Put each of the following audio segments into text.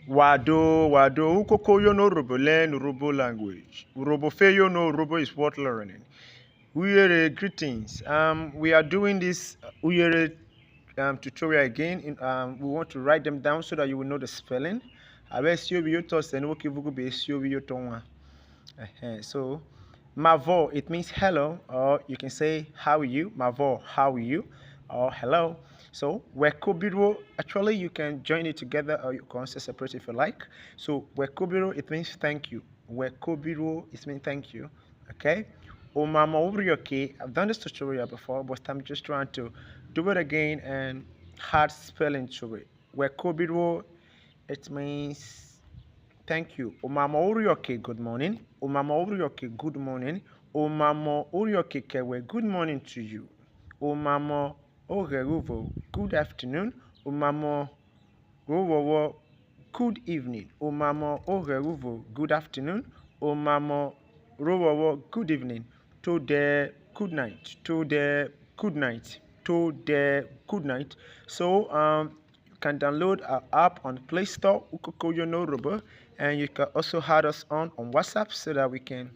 Wado, Ukoko Uyono Urhobo learn Urhobo language. Urhobo fe Uyono Urhobo is worth learning. Uyere, greetings. We are doing this Uyere tutorial again. We want to write them down so that you will know the spelling. So, Mavo, it means hello, or you can say how are you. Mavo, how are you, or hello. So, Kobiruo, actually you can join it together or you can also separate if you like. So, Kobiruo, it means thank you. Kobiruo, it means thank you. Okay. Omamo Urioke, I've done this tutorial before, but I'm just trying to do it again and hard spelling to it. Kobiruo, it means thank you. Omamo Urioke, good morning. Omamo Urioke, good morning. Omamo Urioke Kewe, good morning to you. Omamo ogheruvo, good afternoon. Omamo ovwovwo, good evening. Omamo ogheruvo, good afternoon. Omamo ovwovwo, good evening. Tode, good night. Tode, good night. Tode, good night. So you can download our app on Play Store, Ukoko Urhobo, and you can also add us on WhatsApp so that we can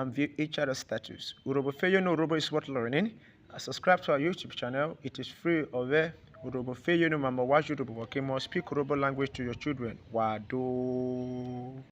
view each other's status. Urhobo Urhobo is worth learning. Subscribe to our YouTube channel. It is free over Urhobo Urhobo Mama Urhobo. Speak Urhobo language to your children. Wado.